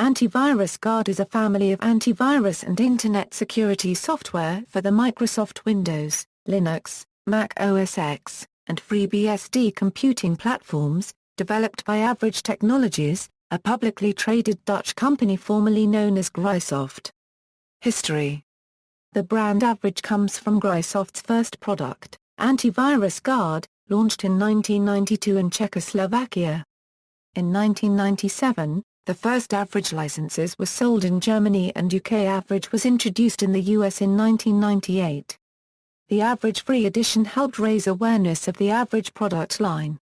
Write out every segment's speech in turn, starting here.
Antivirus Guard is a family of antivirus and Internet security software for the Microsoft Windows, Linux, Mac OS X, and FreeBSD computing platforms, developed by AVG Technologies, a publicly traded Dutch company formerly known as Grisoft. History. The brand AVG comes from Grisoft's first product, Antivirus Guard, launched in 1992 in Czechoslovakia. In 1997, the first AVG licenses were sold in Germany and UK. AVG was introduced in the US in 1998. The AVG Free Edition helped raise awareness of the AVG product line.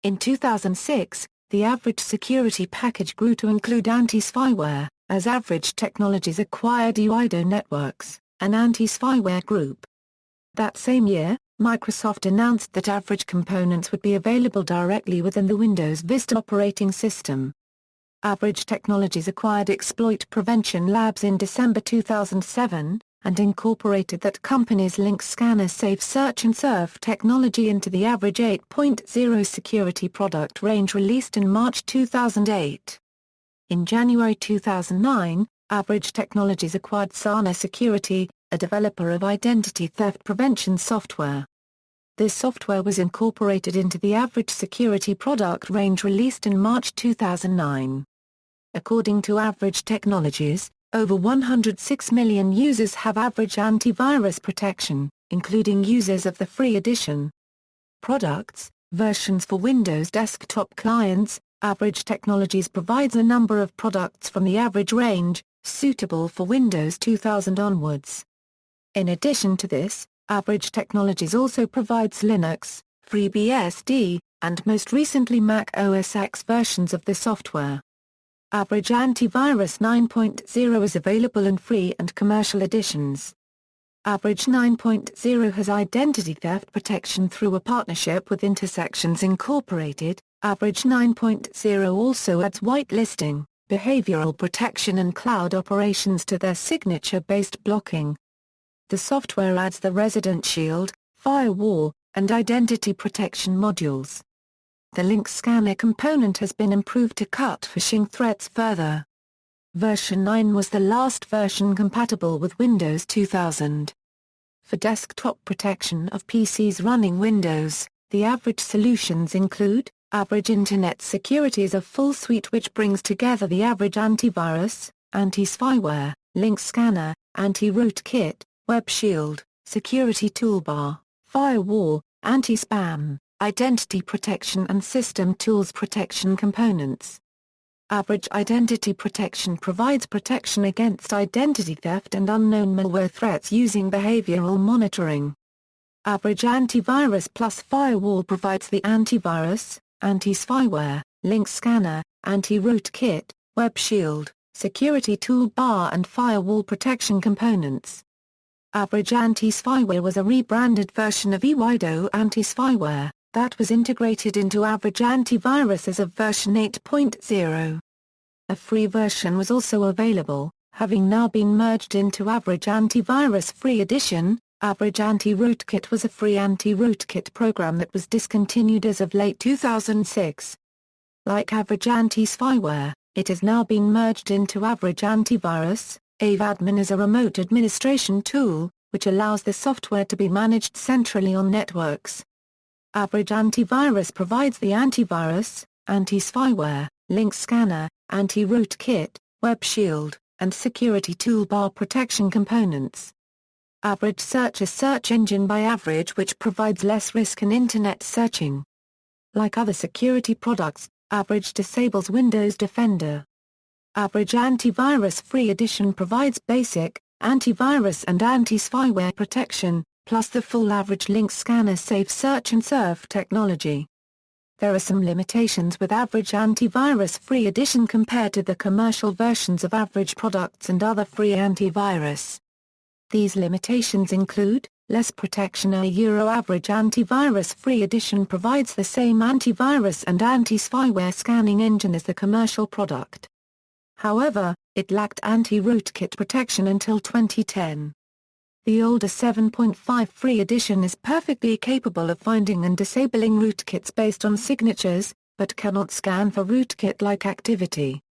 In 2006, the AVG security package grew to include anti-spyware, as AVG Technologies acquired Uido Networks, an anti-spyware group. That same year, Microsoft announced that AVG components would be available directly within the Windows Vista operating system. AVG Technologies acquired Exploit Prevention Labs in December 2007, and incorporated that company's Linkscanner Safe Search and Serve technology into the AVG 8.0 security product range released in March 2008. In January 2009, AVG Technologies acquired Sana Security, a developer of identity theft prevention software. This software was incorporated into the AVG security product range released in March 2009. According to AVG Technologies, over 106 million users have AVG antivirus protection, including users of the free edition. Products, versions for Windows desktop clients. AVG Technologies provides a number of products from the AVG range, suitable for Windows 2000 onwards. In addition to this, AVG Technologies also provides Linux, FreeBSD, and most recently Mac OS X versions of the software. AVG Antivirus 9.0 is available in free and commercial editions. AVG 9.0 has identity theft protection through a partnership with Intersections Incorporated. AVG 9.0 also adds whitelisting, behavioral protection and cloud operations to their signature-based blocking. The software adds the Resident Shield, firewall, and identity protection modules. The Linkscanner component has been improved to cut phishing threats further. Version 9 was the last version compatible with Windows 2000. For desktop protection of PCs running Windows, the AVG solutions include AVG Internet Security is a full suite which brings together the AVG antivirus, anti-spyware, Linkscanner, anti-rootkit, Web Shield, security toolbar, firewall, anti-spam, identity protection and system tools protection components. AVG Identity Protection provides protection against identity theft and unknown malware threats using behavioral monitoring. AVG Antivirus Plus Firewall provides the antivirus, anti-spyware, Linkscanner, anti-rootkit, Web Shield, security toolbar and firewall protection components. AVG Anti-Spyware was a rebranded version of Uido Anti-Spyware that was integrated into AVG Antivirus as of version 8.0. A free version was also available, having now been merged into AVG Antivirus Free Edition. AVG Anti-Rootkit was a free anti-rootkit program that was discontinued as of late 2006. Like AVG Anti-Spyware, it has now been merged into AVG Antivirus. AVadmin is a remote administration tool, which allows the software to be managed centrally on networks. AVG Antivirus provides the antivirus, anti-spyware, Linkscanner, anti-rootkit, Web Shield, and security toolbar protection components. AVG Search is search engine by AVG which provides less risk in Internet searching. Like other security products, AVG disables Windows Defender. AVG Antivirus Free Edition provides basic, antivirus and anti-spyware protection, plus the full AVG Linkscanner Safe Search and Serve technology. There are some limitations with AVG Antivirus Free Edition compared to the commercial versions of AVG products and other free antivirus. These limitations include, less protection. AVG Antivirus Free Edition provides the same antivirus and anti-spyware scanning engine as the commercial product. However, it lacked anti-rootkit protection until 2010. The older 7.5 Free Edition is perfectly capable of finding and disabling rootkits based on signatures, but cannot scan for rootkit-like activity.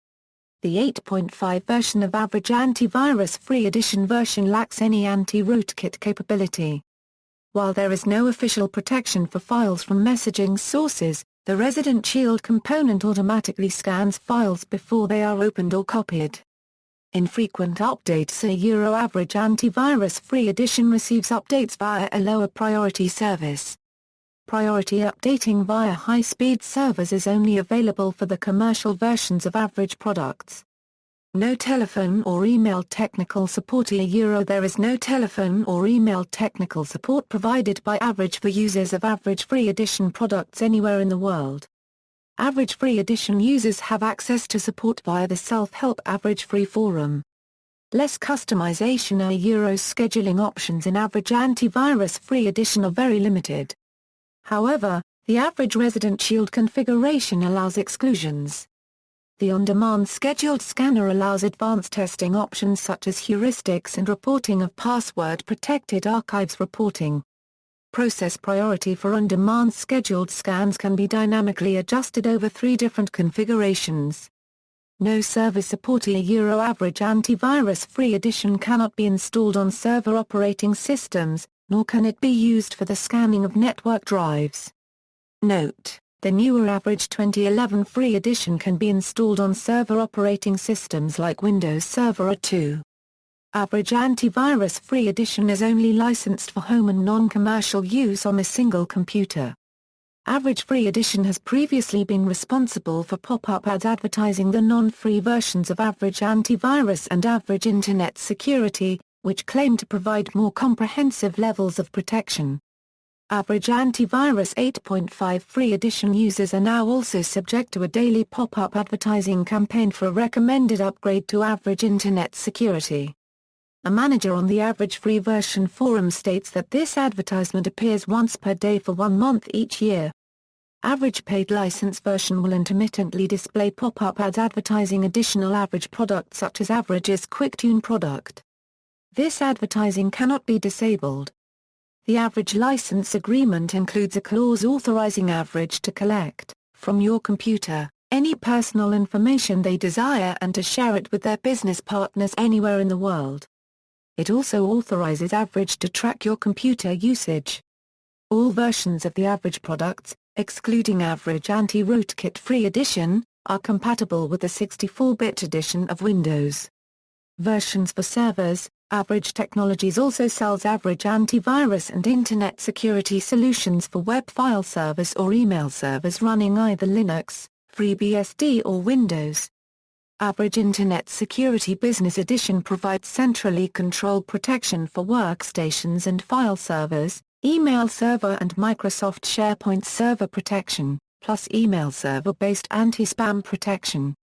The 8.5 version of Average Antivirus Free Edition version lacks any anti-rootkit capability. While there is no official protection for files from messaging sources, the Resident Shield component automatically scans files before they are opened or copied. Infrequent updates. Average Antivirus Free Edition receives updates via a lower priority service. Priority updating via high-speed servers is only available for the commercial versions of Average products. No telephone or email technical support. There is no telephone or email technical support provided by Average for users of Average Free Edition products anywhere in the world. Average Free Edition users have access to support via the self-help Average Free forum. Less customization. Scheduling options in Average Antivirus Free Edition are very limited. However, the Average Resident Shield configuration allows exclusions. The on-demand scheduled scanner allows advanced testing options such as heuristics and reporting of password-protected archives reporting. Process priority for on-demand scheduled scans can be dynamically adjusted over 3 different configurations. No server support. Average Antivirus Free Edition cannot be installed on server operating systems, nor can it be used for the scanning of network drives. Note: the newer Average 2011 Free Edition can be installed on server operating systems like Windows Server 2. Average Antivirus Free Edition is only licensed for home and non-commercial use on a single computer. Average Free Edition has previously been responsible for pop-up ads advertising the non-free versions of Average Antivirus and Average Internet Security, which claim to provide more comprehensive levels of protection. Average Antivirus 8.5 Free Edition users are now also subject to a daily pop-up advertising campaign for a recommended upgrade to Average Internet Security. A manager on the Average Free version forum states that this advertisement appears once per day for 1 month each year. Average paid license version will intermittently display pop-up ads advertising additional Average products such as Average's QuickTune product. This advertising cannot be disabled. The Average license agreement includes a clause authorizing Average to collect, from your computer, any personal information they desire and to share it with their business partners anywhere in the world. It also authorizes Average to track your computer usage. All versions of the Average products, excluding Average Anti-Rootkit Free Edition, are compatible with the 64-bit edition of Windows. Versions for servers. Average Technologies also sells Average Antivirus and Internet Security solutions for web file servers or email servers running either Linux, FreeBSD or Windows. Average Internet Security Business Edition provides centrally controlled protection for workstations and file servers, email server and Microsoft SharePoint server protection, plus email server-based anti-spam protection.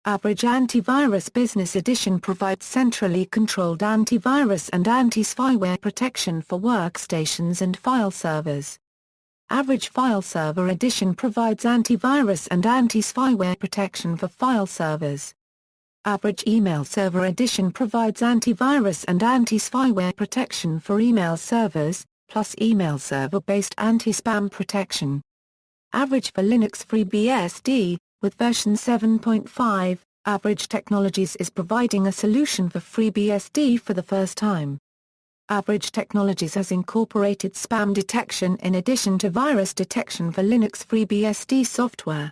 Average Antivirus Business Edition provides centrally controlled antivirus and anti-spyware protection for workstations and file servers. Average File Server Edition provides antivirus and anti-spyware protection for file servers. Average Email Server Edition provides antivirus and anti-spyware protection for email servers, plus email server-based anti-spam protection. Average for Linux FreeBSD. With version 7.5, Average Technologies is providing a solution for FreeBSD for the first time. Average Technologies has incorporated spam detection in addition to virus detection for Linux FreeBSD software.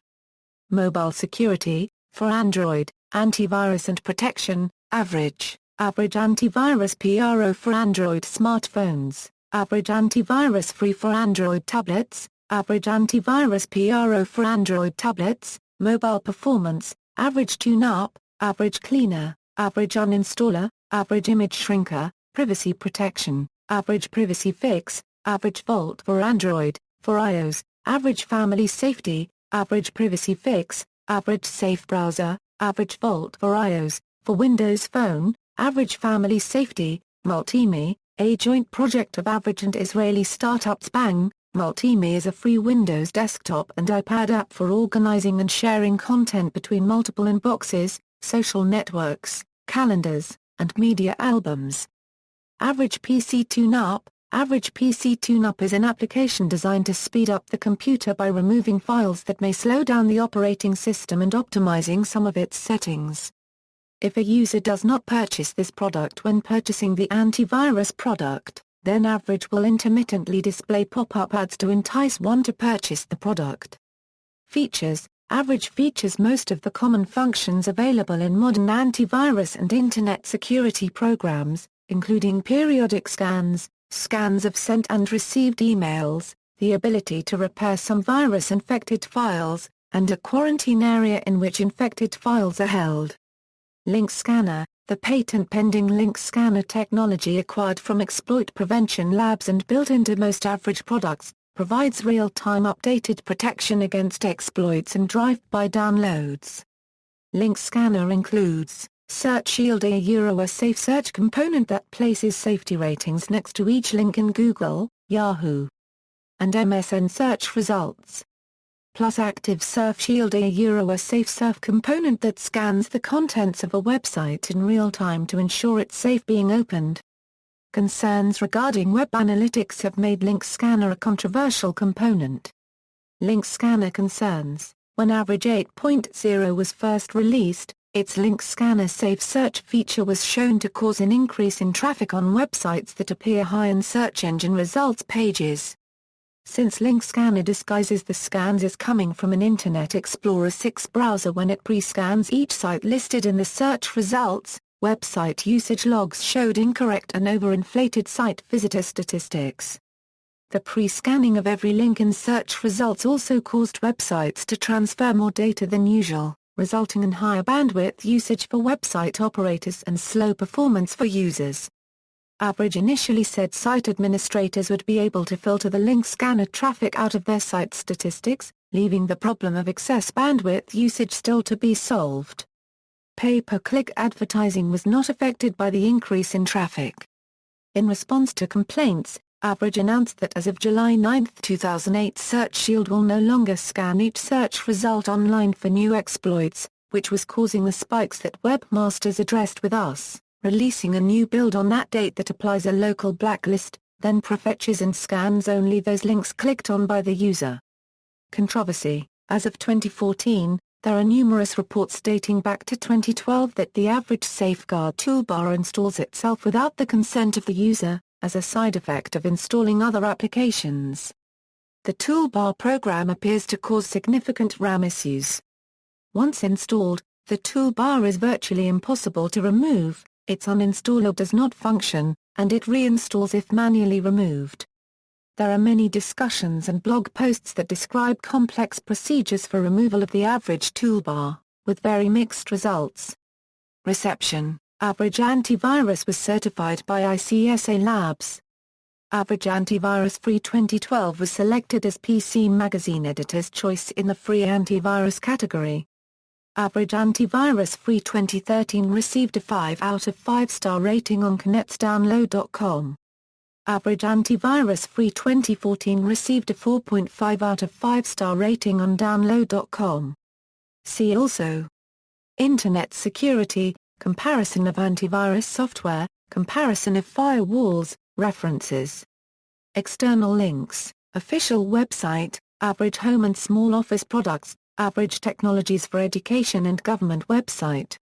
Mobile security, for Android, antivirus and protection, Average Antivirus PRO for Android smartphones, Average Antivirus Free for Android tablets, Average Antivirus PRO for Android tablets, Mobile Performance, Average Tuneup, Average Cleaner, Average Uninstaller, Average Image Shrinker, Privacy Protection, Average Privacy Fix, Average Vault for Android, for iOS, Average Family Safety, Average Privacy Fix, Average Safe Browser, Average Vault for iOS, for Windows Phone, Average Family Safety, Multime, a joint project of Average and Israeli startup Bang. Multime is a free Windows desktop and iPad app for organizing and sharing content between multiple inboxes, social networks, calendars, and media albums. Average Pc Tuneup, Average Pc Tuneup is an application designed to speed up the computer by removing files that may slow down the operating system and optimizing some of its settings. If a user does not purchase this product when purchasing the antivirus product, then Average will intermittently display pop-up ads to entice one to purchase the product. Features: Average features most of the common functions available in modern antivirus and Internet security programs, including periodic scans of sent and received emails, the ability to repair some virus-infected files, and a quarantine area in which infected files are held. Linkscanner, the patent-pending Linkscanner technology acquired from Exploit Prevention Labs and built into most Average products, provides real-time updated protection against exploits and drive-by downloads. Linkscanner includes Search Shield, a safe search component that places safety ratings next to each link in Google, Yahoo, and MSN search results. Plus Active Surf Shield, a safe surf component that scans the contents of a website in real time to ensure it's safe being opened. Concerns regarding web analytics have made Linkscanner a controversial component. Linkscanner Concerns: When Average 8.0 was first released, its Linkscanner Safe Search feature was shown to cause an increase in traffic on websites that appear high in search engine results pages. Since Linkscanner disguises the scans as coming from an Internet Explorer 6 browser when it pre-scans each site listed in the search results, website usage logs showed incorrect and overinflated site visitor statistics. The pre-scanning of every link in search results also caused websites to transfer more data than usual, resulting in higher bandwidth usage for website operators and slow performance for users. Average initially said site administrators would be able to filter the Linkscanner traffic out of their site statistics, leaving the problem of excess bandwidth usage still to be solved. Pay-per-click advertising was not affected by the increase in traffic. In response to complaints, Average announced that as of July 9, 2008, Search Shield will no longer scan each search result online for new exploits, which was causing the spikes that webmasters addressed with us, releasing a new build on that date that applies a local blacklist, then prefetches and scans only those links clicked on by the user. Controversy: As of 2014, there are numerous reports dating back to 2012 that the Average Safeguard toolbar installs itself without the consent of the user, as a side effect of installing other applications. The toolbar program appears to cause significant RAM issues. Once installed, the toolbar is virtually impossible to remove, its uninstall does not function, and it reinstalls if manually removed. There are many discussions and blog posts that describe complex procedures for removal of the Average toolbar, with very mixed results. Reception: Average Antivirus was certified by ICSA Labs. Average Antivirus Free 2012 was selected as PC Magazine Editor's Choice in the Free Antivirus category. Average Antivirus Free 2013 received a 5 out of 5 star rating on knetsdownload.com. Average Antivirus Free 2014 received a 4.5 out of 5 star rating on download.com. See also: Internet security, comparison of antivirus software, comparison of firewalls, references. External links: official website, Average Home and Small Office Products, Average Technologies for Education and Government website.